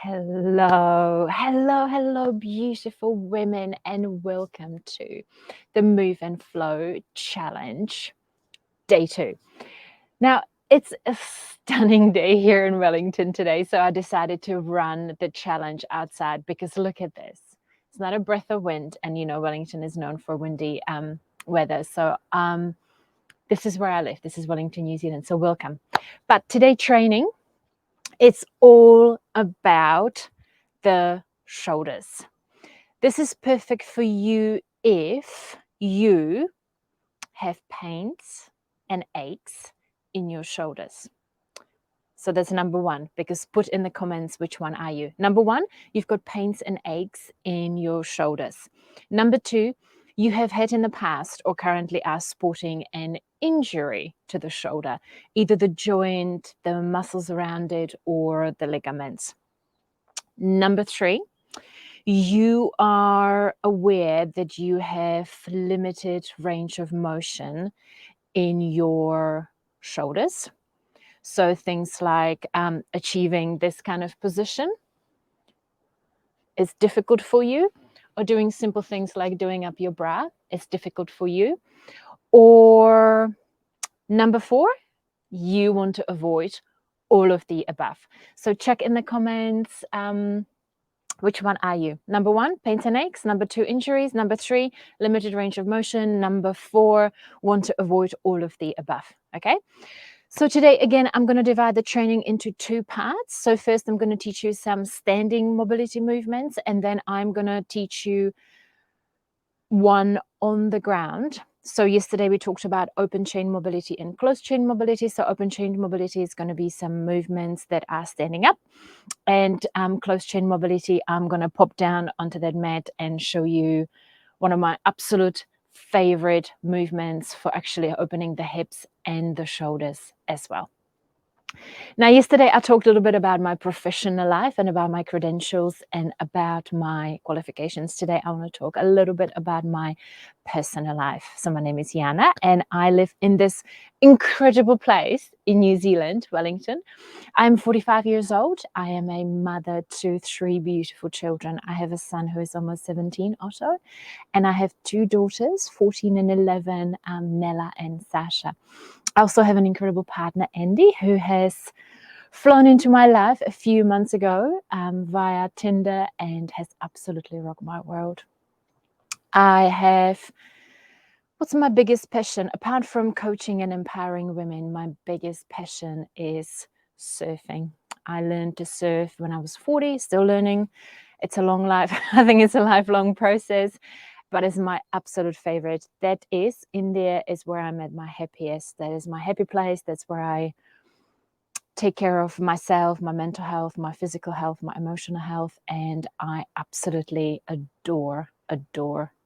Hello, beautiful women, and welcome to the Move and Flow Challenge, day 2. Now, it's a stunning day here in Wellington today, so I decided to run the challenge outside because look at this. It's not a breath of wind, and you know Wellington is known for windy weather, so this is where I live. This is Wellington, New Zealand, so welcome. But today training, it's all about the shoulders. This is perfect for you if you have pains and aches in your shoulders. So that's number 1, because put in the comments which one are you. Number 1, you've got pains and aches in your shoulders. Number 2, you have had in the past or currently are sporting an injury to the shoulder, either the joint, the muscles around it, or the ligaments. Number 3, you are aware that you have limited range of motion in your shoulders. So things like achieving this kind of position is difficult for you, or doing simple things like doing up your bra is difficult for you. Or number 4, you want to avoid all of the above. So check in the comments. Which one are you? Number 1, pains and aches. Number 2, injuries. Number 3, limited range of motion. Number 4, want to avoid all of the above. Okay. So today, again, I'm going to divide the training into 2 parts. So first, I'm going to teach you some standing mobility movements, and then I'm going to teach you one on the ground. So yesterday we talked about open chain mobility and closed chain mobility. So open chain mobility is going to be some movements that are standing up, and closed chain mobility, I'm going to pop down onto that mat and show you one of my absolute favorite movements for actually opening the hips and the shoulders as well. Now, yesterday I talked a little bit about my professional life and about my credentials and about my qualifications. Today I want to talk a little bit about my personal life. So my name is Jana, and I live in this incredible place in New Zealand, Wellington. I'm 45 years old. I am a mother to 3 beautiful children. I have a son who is almost 17, Otto, and I have 2 daughters, 14 and 11, Nella and Sasha. I also have an incredible partner, Andy, who has flown into my life a few months ago via Tinder and has absolutely rocked my world. What's my biggest passion? Apart from coaching and empowering women, my biggest passion is surfing. I learned to surf when I was 40, still learning. It's a long life. I think it's a lifelong process, but it's my absolute favorite. That is, in there is where I'm at my happiest. That is my happy place. That's where I take care of myself, my mental health, my physical health, my emotional health, and I absolutely adore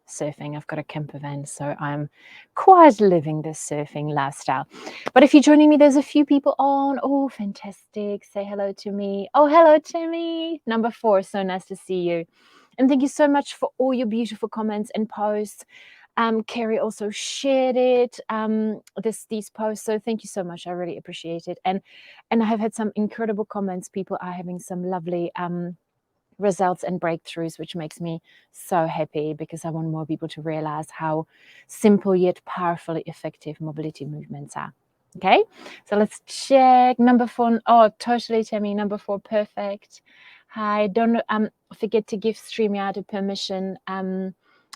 surfing. I've got a camper van, so I'm quite living this surfing lifestyle. But if you're joining me, there's a few people on. Oh, fantastic. Say hello to me. Oh, hello, Timmy. Number 4, so nice to see you. And thank you so much for all your beautiful comments and posts. Carrie also shared it, these posts. So thank you so much. I really appreciate it. And I have had some incredible comments. People are having some lovely results and breakthroughs, which makes me so happy, because I want more people to realize how simple yet powerfully effective mobility movements are. Okay, so let's check number 4. Oh, totally, Tammy. Number 4, perfect. Hi, don't forget to give StreamYard a permission,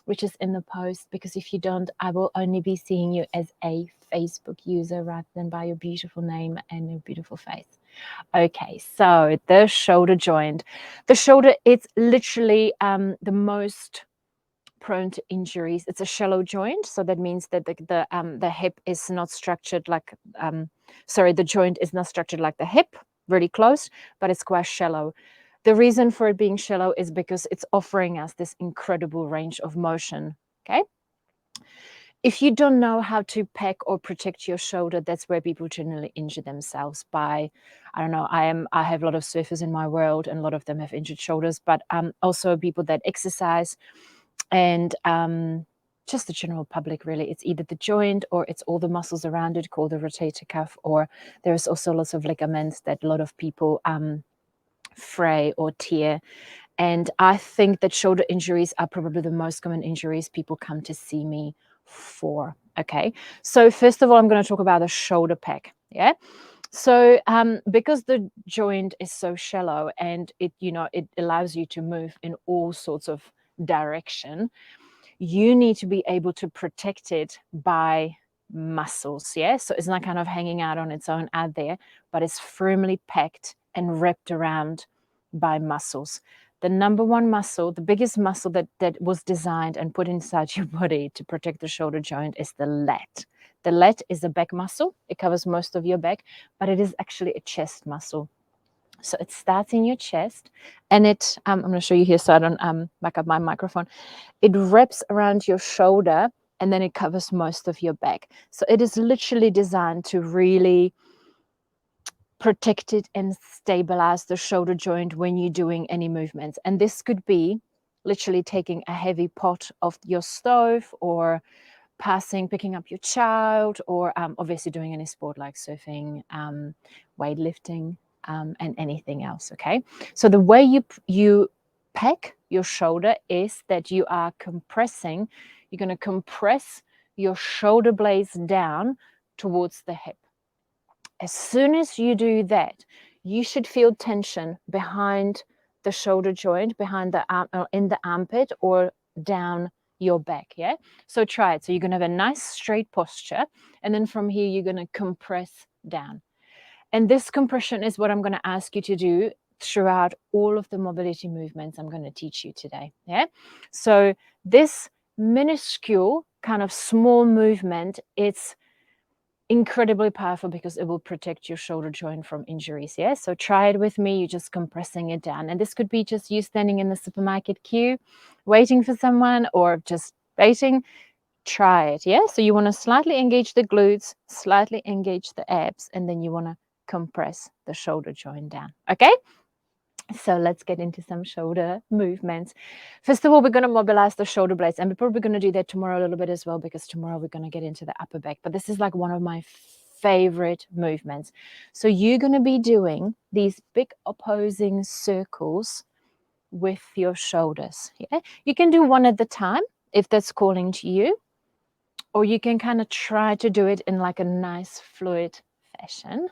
which is in the post, because if you don't, I will only be seeing you as a Facebook user rather than by your beautiful name and your beautiful face. Okay, so the shoulder joint. The shoulder, it's literally the most prone to injuries. It's a shallow joint, so that means that the hip is not structured like, the joint is not structured like the hip, really close, but it's quite shallow. The reason for it being shallow is because it's offering us this incredible range of motion, okay? If you don't know how to pack or protect your shoulder, that's where people generally injure themselves by, I don't know, I have a lot of surfers in my world, and a lot of them have injured shoulders, but also people that exercise, and just the general public, really. It's either the joint or it's all the muscles around it called the rotator cuff, or there's also lots of ligaments that a lot of people fray or tear. And I think that shoulder injuries are probably the most common injuries people come to see me for. Okay, so first of all, I'm going to talk about the shoulder pack. Yeah. So because the joint is so shallow and it allows you to move in all sorts of direction, you need to be able to protect it by muscles. Yeah. So it's not kind of hanging out on its own out there, but it's firmly packed and wrapped around by muscles. The number one muscle, the biggest muscle that was designed and put inside your body to protect the shoulder joint is the lat. The lat is a back muscle. It covers most of your back, but it is actually a chest muscle. So it starts in your chest, and I'm going to show you here so I don't back up my microphone. It wraps around your shoulder, and then it covers most of your back. So it is literally designed to really protect it and stabilize the shoulder joint when you're doing any movements. And this could be literally taking a heavy pot off your stove, or picking up your child, or obviously doing any sport like surfing, weightlifting, and anything else. Okay, so the way you pack your shoulder is that you are compressing. You're going to compress your shoulder blades down towards the hip. As soon as you do that, you should feel tension behind the shoulder joint, behind the arm, or in the armpit, or down your back. Yeah, so try it. So you're going to have a nice straight posture, and then from here you're going to compress down. And this compression is what I'm going to ask you to do throughout all of the mobility movements I'm going to teach you today. Yeah, so this minuscule kind of small movement, it's incredibly powerful because it will protect your shoulder joint from injuries. Yeah, so try it with me. You're just compressing it down, and this could be just you standing in the supermarket queue waiting for someone, or just waiting. Try it. Yeah, so you want to slightly engage the glutes, slightly engage the abs, and then you want to compress the shoulder joint down. Okay, so let's get into some shoulder movements. First of all, we're going to mobilize the shoulder blades, and we're probably going to do that tomorrow a little bit as well, because tomorrow we're going to get into the upper back. But this is like one of my favorite movements. So you're going to be doing these big opposing circles with your shoulders. Yeah, you can do one at a time if that's calling to you, or you can kind of try to do it in like a nice fluid fashion.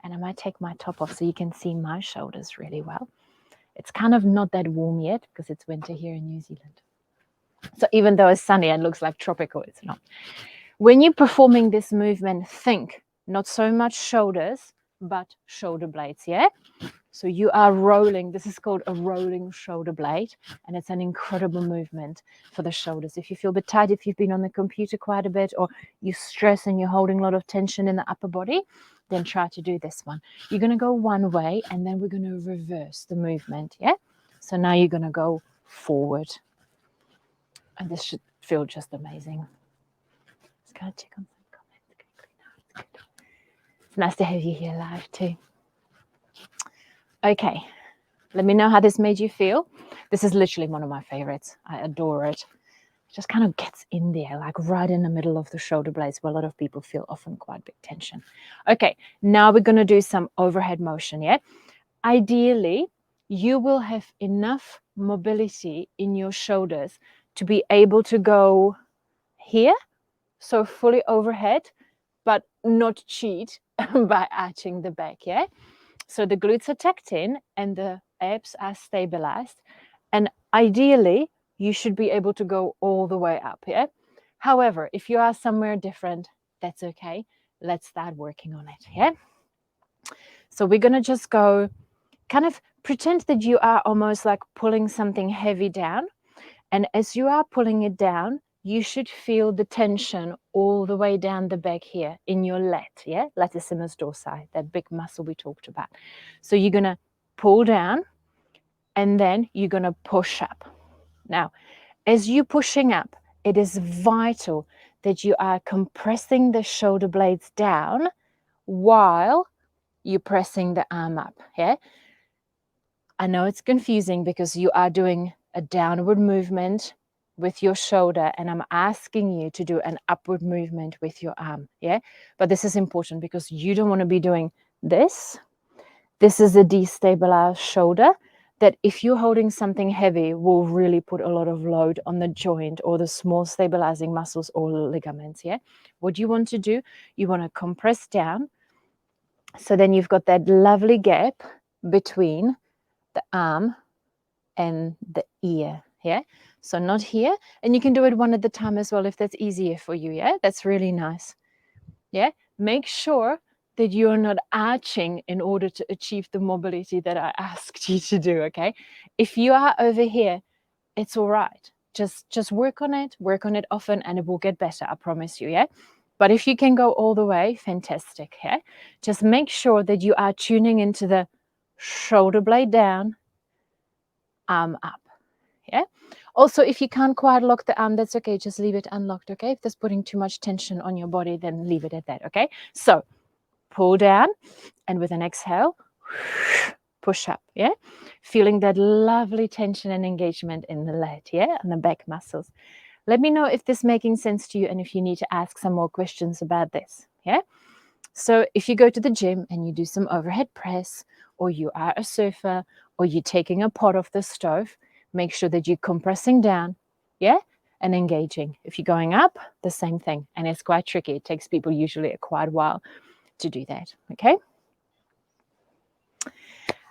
And I might take my top off so you can see my shoulders really well. It's kind of not that warm yet because it's winter here in New Zealand. So even though it's sunny and looks like tropical, it's not. When you're performing this movement, think not so much shoulders, but shoulder blades. Yeah. So you are rolling. This is called a rolling shoulder blade, and it's an incredible movement for the shoulders. If you feel a bit tight, if you've been on the computer quite a bit, or you stress and you're holding a lot of tension in the upper body, then try to do this one. You're going to go one way, and then we're going to reverse the movement. Yeah. So now you're going to go forward, and this should feel just amazing. Just going to check on some comments quickly. It's nice to have you here live too. Okay, let me know how this made you feel. This is literally one of my favorites. I adore it. It just kind of gets in there, like right in the middle of the shoulder blades, where a lot of people feel often quite big tension. Okay, now we're going to do some overhead motion. Yeah, ideally, you will have enough mobility in your shoulders to be able to go here, so fully overhead, but not cheat by arching the back. Yeah. So the glutes are tucked in and the abs are stabilized. And ideally, you should be able to go all the way up. Yeah. However, if you are somewhere different, that's okay. Let's start working on it. Yeah. So we're going to just go kind of pretend that you are almost like pulling something heavy down. And as you are pulling it down, you should feel the tension all the way down the back here in your lat, yeah? Latissimus dorsi, that big muscle we talked about. So you're going to pull down, and then you're going to push up. Now, as you're pushing up, it is vital that you are compressing the shoulder blades down while you're pressing the arm up, yeah? I know it's confusing because you are doing a downward movement with your shoulder, and I'm asking you to do an upward movement with your arm. Yeah, but this is important because you don't want to be doing this This is a destabilized shoulder that if you're holding something heavy will really put a lot of load on the joint or the small stabilizing muscles or ligaments. Yeah. What you want to do, you want to compress down. So then you've got that lovely gap between the arm and the ear. Yeah. So not here. And you can do it one at a time as well if that's easier for you. Yeah. That's really nice. Yeah. Make sure that you're not arching in order to achieve the mobility that I asked you to do. Okay. If you are over here, it's all right. Just work on it often, and it will get better. I promise you. Yeah. But if you can go all the way, fantastic. Yeah. Just make sure that you are tuning into the shoulder blade down, arm up. Yeah. Also, if you can't quite lock the arm, that's okay. Just leave it unlocked. Okay. If that's putting too much tension on your body, then leave it at that. Okay. So pull down, and with an exhale, push up. Yeah. Feeling that lovely tension and engagement in the lat. Yeah. And the back muscles. Let me know if this is making sense to you and if you need to ask some more questions about this. Yeah. So if you go to the gym and you do some overhead press, or you are a surfer, or you're taking a pot off the stove, make sure that you're compressing down, yeah, and engaging. If you're going up, the same thing. And it's quite tricky. It takes people usually a quite while to do that, okay?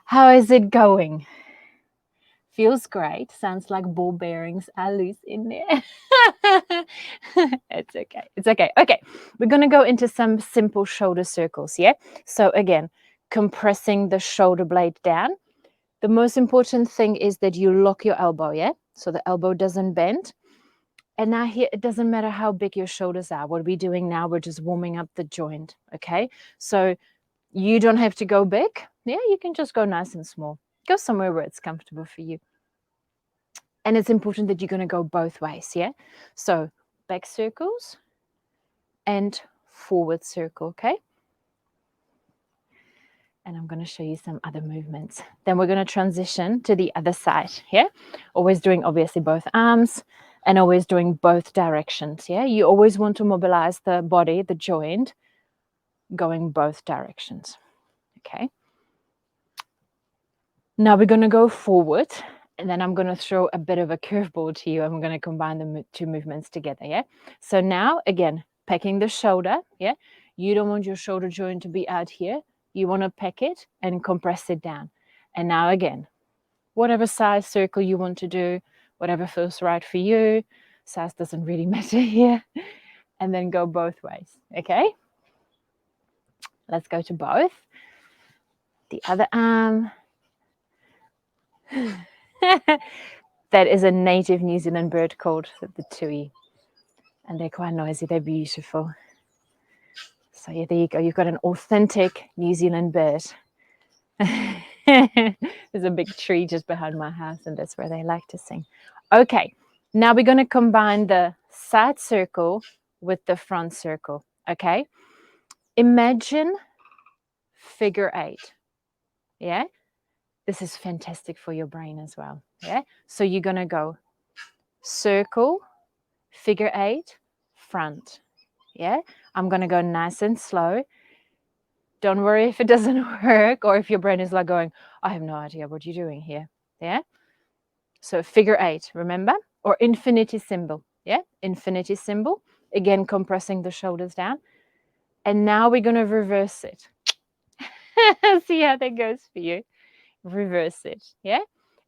How is it going? Feels great. Sounds like ball bearings are loose in there. It's okay. It's okay. Okay. We're going to go into some simple shoulder circles. Yeah. So again, compressing the shoulder blade down. The most important thing is that you lock your elbow. Yeah. So the elbow doesn't bend. And now here, it doesn't matter how big your shoulders are. What we're doing now, we're just warming up the joint. Okay. So you don't have to go big. Yeah. You can just go nice and small. Go somewhere where it's comfortable for you. And it's important that you're going to go both ways, yeah? So back circles and forward circle, okay? And I'm going to show you some other movements. Then we're going to transition to the other side, yeah? Always doing, obviously, both arms and always doing both directions, yeah? You always want to mobilize the body, the joint, going both directions, okay? Now we're going to go forward, and then I'm going to throw a bit of a curveball to you. I'm going to combine the two movements together, yeah? So now, again, pecking the shoulder, yeah? You don't want your shoulder joint to be out here. You want to peck it and compress it down. And now again, whatever size circle you want to do, whatever feels right for you, size doesn't really matter here. And then go both ways, okay? Let's go to both. The other arm. That is a native New Zealand bird called the tui. And they're quite noisy. They're beautiful. So yeah, there you go. You've got an authentic New Zealand bird. There's a big tree just behind my house, and that's where they like to sing. Okay, now we're going to combine the side circle with the front circle, okay? Imagine figure eight, yeah? This is fantastic for your brain as well, yeah? So you're going to go circle, figure eight, front, yeah? I'm going to go nice and slow. Don't worry if it doesn't work or if your brain is like going, I have no idea what you're doing here, yeah? So figure eight, remember? Or infinity symbol, yeah? Infinity symbol, again, compressing the shoulders down. And now we're going to reverse it. See how that goes for you. Reverse it, yeah?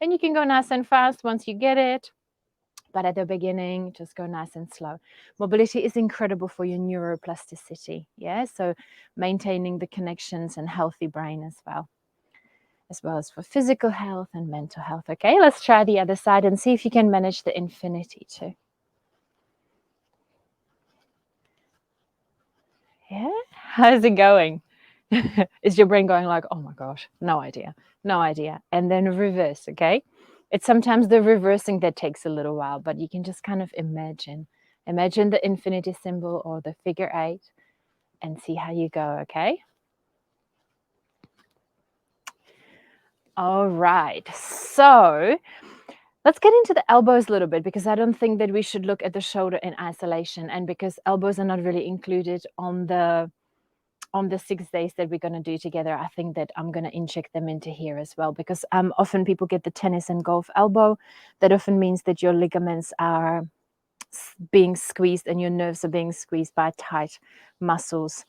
And you can go nice and fast once you get it. But at the beginning, just go nice and slow. Mobility is incredible for your neuroplasticity, yeah? So maintaining the connections and healthy brain as well as for physical health and mental health. Okay, let's try the other side and see if you can manage the infinity too. Yeah, how's it going? Is your brain going like, oh my gosh, no idea. And then reverse, okay? It's sometimes the reversing that takes a little while, but you can just kind of imagine the infinity symbol or the figure eight and see how you go, okay? All right, so let's get into the elbows a little bit, because I don't think that we should look at the shoulder in isolation, and because elbows are not really included on the on the 6 days that we're going to do together, I think that I'm going to inject them into here as well, because often people get the tennis and golf elbow. That often means that your ligaments are being squeezed and your nerves are being squeezed by tight muscles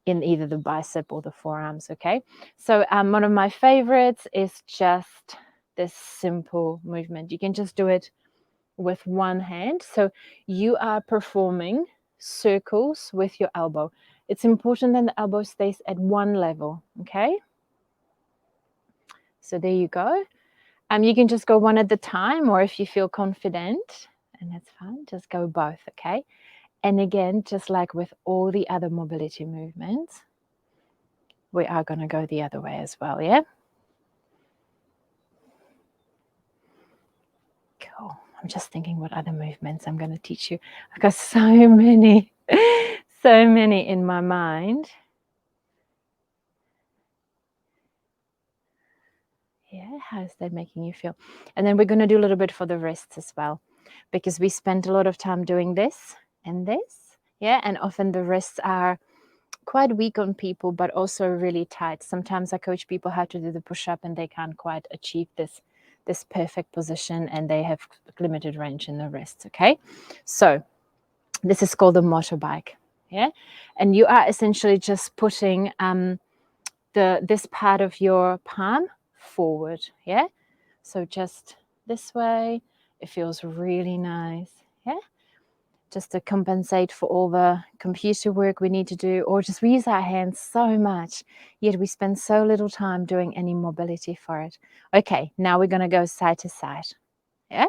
in either the bicep or the forearms. Okay, so one of my favorites is just this simple movement. You can just do it with one hand. So you are performing circles with your elbow. It's important that the elbow stays at one level. Okay, so there you go. You can just go one at a time, or if you feel confident, and that's fine, just go both. Okay. And again, just like with all the other mobility movements, we are going to go the other way as well, yeah? Cool. I'm just thinking what other movements I'm going to teach you. I've got so many, so many in my mind. Yeah, how's that making you feel? And then we're going to do a little bit for the wrists as well, because we spent a lot of time doing this and this, yeah? And often the wrists are quite weak on people, but also really tight. Sometimes I coach people how to do the push-up and they can't quite achieve this perfect position, and they have limited range in the wrists. Okay, so this is called a motorbike, yeah? And you are essentially just putting this part of your palm forward, yeah? So just this way, it feels really nice, yeah? Just to compensate for all the computer work we need to do, or just we use our hands so much, yet we spend so little time doing any mobility for it. Okay, now we're going to go side to side. Yeah.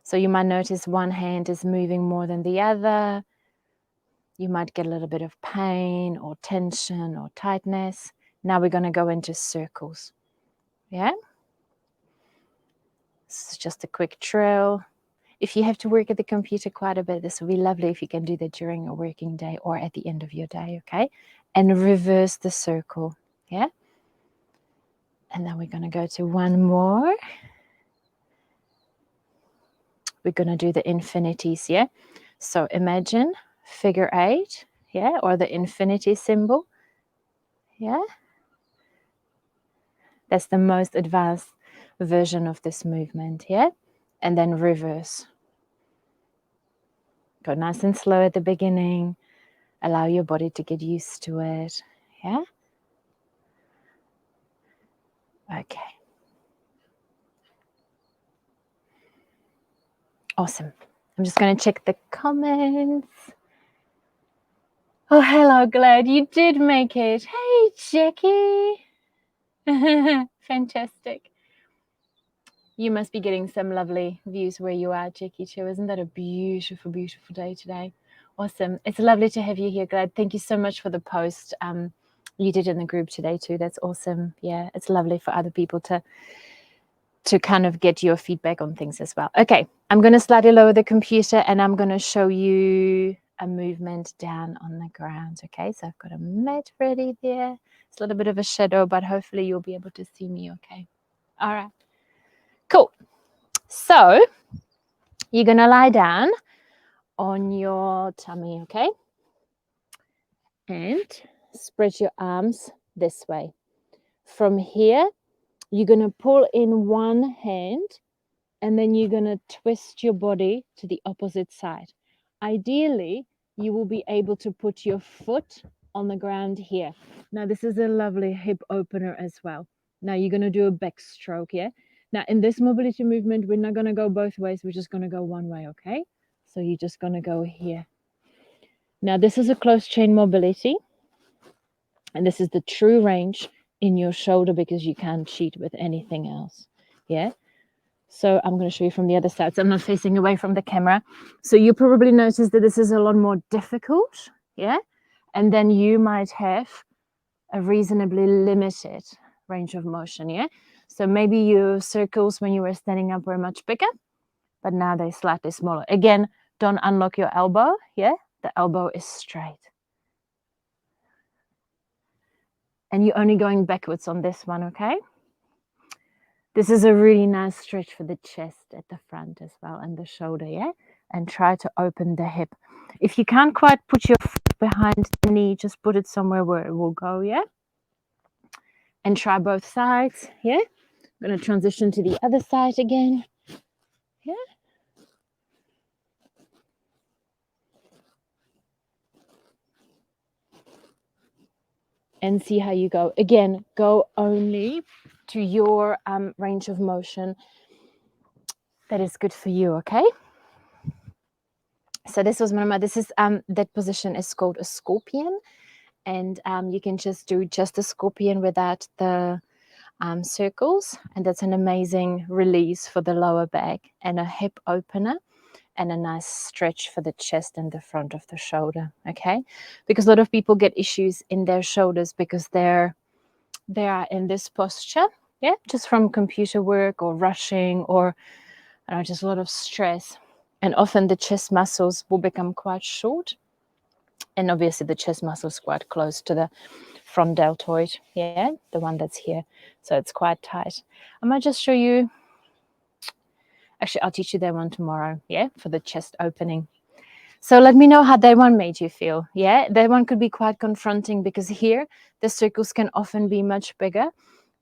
So you might notice one hand is moving more than the other. You might get a little bit of pain or tension or tightness. Now we're going to go into circles. Yeah. This is just a quick drill. If you have to work at the computer quite a bit, this will be lovely if you can do that during a working day or at the end of your day, okay? And reverse the circle, yeah? And then we're going to go to one more. We're going to do the infinities, yeah? So imagine figure 8, yeah? Or the infinity symbol, yeah? That's the most advanced version of this movement, yeah? And then reverse. Go nice and slow at the beginning. Allow your body to get used to it, yeah? Okay. Awesome. I'm just going to check the comments. Oh, hello, glad you did make it. Hey, Jackie. Fantastic. You must be getting some lovely views where you are, Jackie, too. Isn't that a beautiful, beautiful day today? Awesome. It's lovely to have you here, Glad. Thank you so much for the post you did in the group today, too. That's awesome. Yeah, it's lovely for other people to kind of get your feedback on things as well. Okay, I'm going to slightly lower the computer and I'm going to show you a movement down on the ground. Okay, so I've got a mat ready there. It's a little bit of a shadow, but hopefully you'll be able to see me okay. All right, cool. So you're going to lie down on your tummy, okay? And spread your arms this way. From here, you're going to pull in one hand and then you're going to twist your body to the opposite side. Ideally, you will be able to put your foot on the ground here. Now, this is a lovely hip opener as well. Now, you're going to do a backstroke, yeah? Now, in this mobility movement, we're not going to go both ways. We're just going to go one way, okay? So you're just going to go here. Now, this is a close chain mobility. And this is the true range in your shoulder because you can't cheat with anything else, yeah? So I'm going to show you from the other side. So I'm not facing away from the camera. So you probably notice that this is a lot more difficult, yeah? And then you might have a reasonably limited range of motion, yeah? So maybe your circles when you were standing up were much bigger, but now they're slightly smaller. Again, don't unlock your elbow, yeah? The elbow is straight. And you're only going backwards on this one, okay? This is a really nice stretch for the chest at the front as well and the shoulder, yeah? and try to open the hip. If you can't quite put your foot behind the knee, just put it somewhere where it will go, yeah? And try both sides, yeah? I'm going to transition to the other side again, yeah? And see how you go. Again, go only to your range of motion that is good for you, okay? So this was one of my, this is, that position is called a scorpion. And you can just do just a scorpion without the circles. And that's an amazing release for the lower back and a hip opener and a nice stretch for the chest and the front of the shoulder, okay? Because a lot of people get issues in their shoulders because they are in this posture, yeah, just from computer work or rushing or just a lot of stress. And often the chest muscles will become quite short. And obviously the chest muscle is quite close to the front deltoid, yeah, the one that's here. So it's quite tight. I might just show you, actually, I'll teach you that one tomorrow, yeah, for the chest opening. So let me know how that one made you feel, yeah? That one could be quite confronting because here the circles can often be much bigger.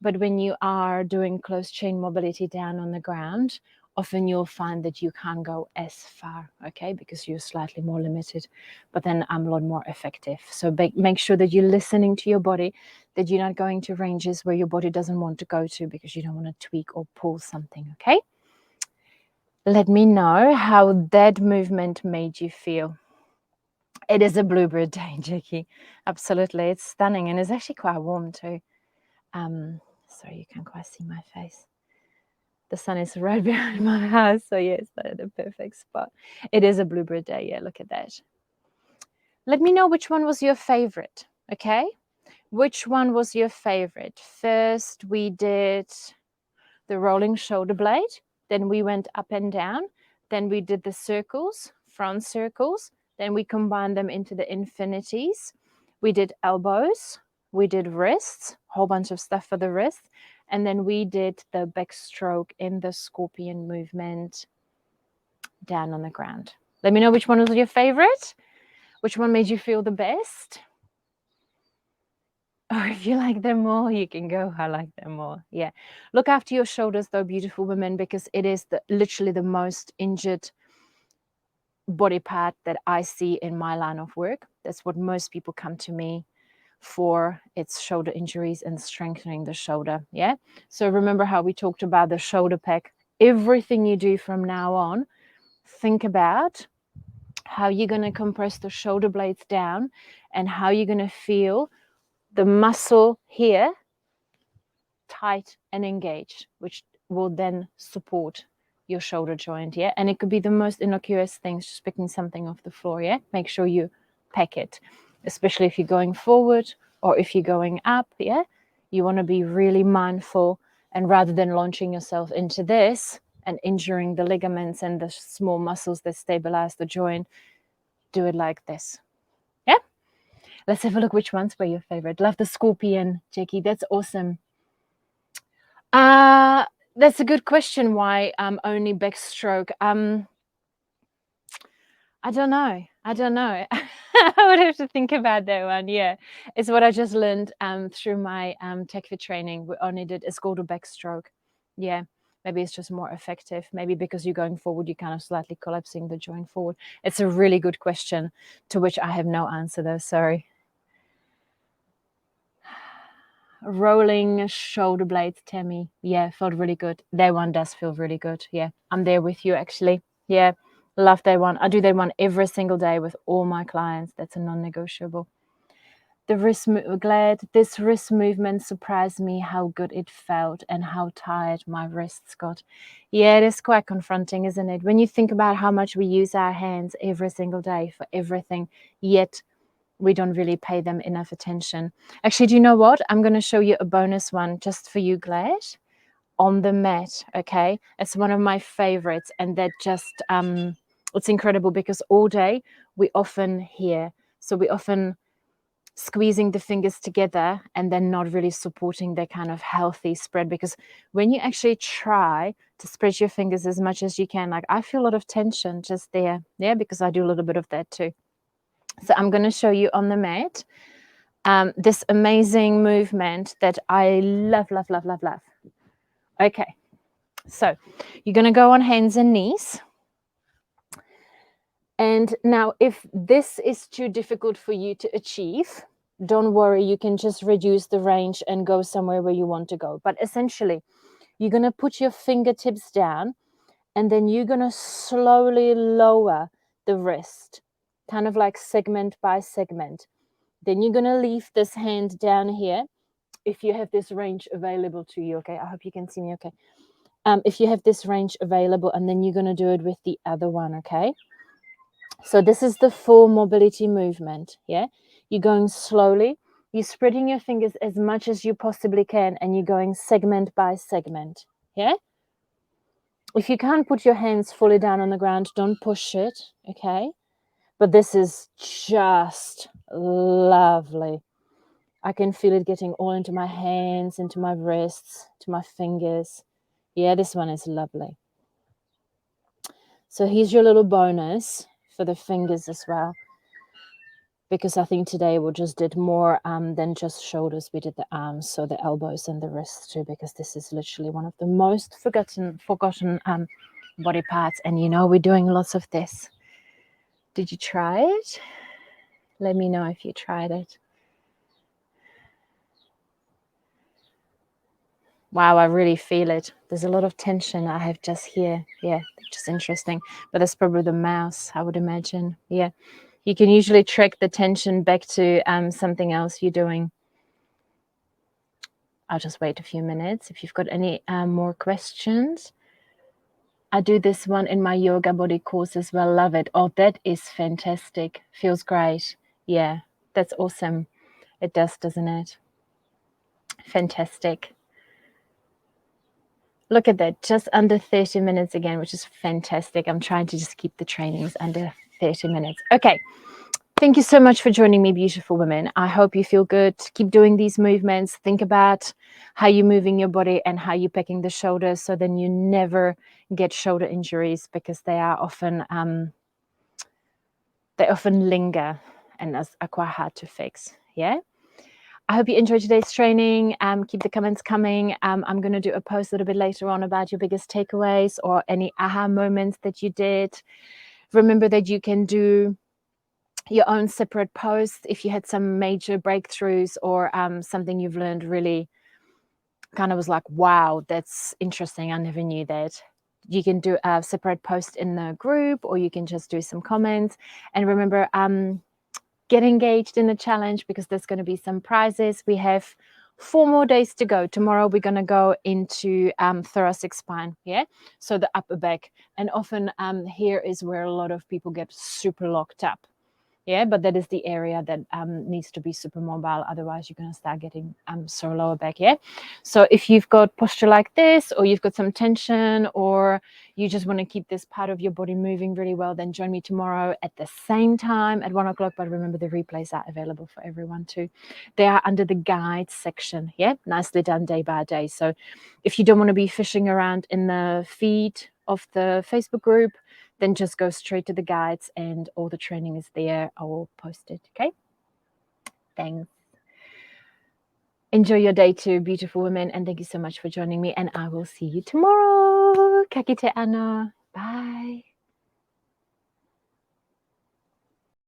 But when you are doing close chain mobility down on the ground, often you'll find that you can't go as far, okay, because you're slightly more limited, but then I'm a lot more effective. So make sure that you're listening to your body, that you're not going to ranges where your body doesn't want to go to because you don't want to tweak or pull something, okay? Let me know how that movement made you feel. It is a bluebird day, Jackie. Absolutely. It's stunning and it's actually quite warm too. Sorry, you can't quite see my face. The sun is right behind my house, so yes, that's the perfect spot. It is a bluebird day, yeah, look at that. Let me know which one was your favorite, okay? Which one was your favorite? First, we did the rolling shoulder blade, then we went up and down, then we did the circles, front circles, then we combined them into the infinities. We did elbows, we did wrists, a whole bunch of stuff for the wrists, and then we did the backstroke in the scorpion movement down on the ground. Let me know which one was your favorite, which one made you feel the best. Or if you like them more, you can go, I like them more. Yeah. Look after your shoulders, though, beautiful women, because it is literally the most injured body part that I see in my line of work. That's what most people come to me for. It's shoulder injuries and strengthening the shoulder. Yeah. So remember how we talked about the shoulder pack. Everything you do from now on, think about how you're going to compress the shoulder blades down and how you're going to feel the muscle here tight and engaged, which will then support your shoulder joint, yeah? And it could be the most innocuous things, just picking something off the floor, yeah? Make sure you pack it, especially if you're going forward or if you're going up, yeah? You want to be really mindful, and rather than launching yourself into this and injuring the ligaments and the small muscles that stabilize the joint, do it like this, yeah? Let's have a look which ones were your favorite. Love the scorpion, Jackie. That's awesome. Uh, that's a good question. Why only backstroke? I don't know. I don't know. I would have to think about that one. Yeah, it's what I just learned through my tech fit training. We only did it's called a backstroke. Yeah, maybe it's just more effective. Maybe because you're going forward, you're kind of slightly collapsing the joint forward. It's a really good question to which I have no answer though. Sorry. Rolling shoulder blades, Tammy. Yeah, felt really good. That one does feel really good. Yeah, I'm there with you actually. Yeah, love that one. I do that one every single day with all my clients. That's a non-negotiable. The glad this wrist movement surprised me how good it felt and how tired my wrists got. Yeah, it is quite confronting, isn't it? When you think about how much we use our hands every single day for everything, yet we don't really pay them enough attention. Actually, do you know what? I'm going to show you a bonus one just for you, Glad, on the mat, okay? It's one of my favorites, and that just, it's incredible because all day we often hear, so we often squeezing the fingers together and then not really supporting their kind of healthy spread. Because when you actually try to spread your fingers as much as you can, like I feel a lot of tension just there, yeah, because I do a little bit of that too. So I'm going to show you on the mat this amazing movement that I love, love, love, love, love. Okay, so you're going to go on hands and knees. And now, if this is too difficult for you to achieve, don't worry, you can just reduce the range and go somewhere where you want to go. But essentially, you're going to put your fingertips down and then you're going to slowly lower the wrist, kind of like segment by segment. Then you're going to leave this hand down here if you have this range available to you. Okay, I hope you can see me okay. If you have this range available, and then you're going to do it with the other one, okay? So this is the full mobility movement, yeah? You're going slowly. You're spreading your fingers as much as you possibly can, and you're going segment by segment, yeah? If you can't put your hands fully down on the ground, don't push it, okay? But this is just lovely. I can feel it getting all into my hands, into my wrists, to my fingers. Yeah, this one is lovely. So here's your little bonus for the fingers as well, because I think today we just did more than just shoulders. We did the arms, so the elbows and the wrists too, because this is literally one of the most forgotten body parts. And you know, we're doing lots of this. Did you try it? Let me know if you tried it. Wow, I really feel it. There's a lot of tension I have just here. Yeah, just interesting. But that's probably the mouse, I would imagine. Yeah. You can usually track the tension back to something else you're doing. I'll just wait a few minutes. If you've got any more questions. I do this one in my yoga body course as well. Love it. Oh, that is fantastic. Feels great. Yeah, that's awesome. It does, doesn't it? Fantastic. Look at that, just under 30 minutes again, which is fantastic. I'm trying to just keep the trainings under 30 minutes. Okay, thank you so much for joining me, beautiful women. I hope you feel good. Keep doing these movements. Think about how you're moving your body and how you're picking the shoulders, so then you never get shoulder injuries, because they often linger and are quite hard to fix. Yeah. I hope you enjoyed today's training. Keep the comments coming. I'm going to do a post a little bit later on about your biggest takeaways or any aha moments that you did. Remember that you can do your own separate posts if you had some major breakthroughs or something you've learned really kind of was like, wow, that's interesting. I never knew that. You can do a separate post in the group, or you can just do some comments. And remember, get engaged in the challenge, because there's going to be some prizes. We have 4 more days to go. Tomorrow we're going to go into thoracic spine, yeah, so the upper back. And often here is where a lot of people get super locked up. Yeah, but that is the area that needs to be super mobile. Otherwise, you're going to start getting sore lower back. Yeah. So if you've got posture like this, or you've got some tension, or you just want to keep this part of your body moving really well, then join me tomorrow at the same time at 1 o'clock. But remember, the replays are available for everyone too. They are under the guides section. Yeah, nicely done day by day. So if you don't want to be fishing around in the feed of the Facebook group, then just go straight to the guides and all the training is there. I will post it. Okay. Thanks. Enjoy your day too, beautiful women. And thank you so much for joining me. And I will see you tomorrow. Ka kite ana. Bye.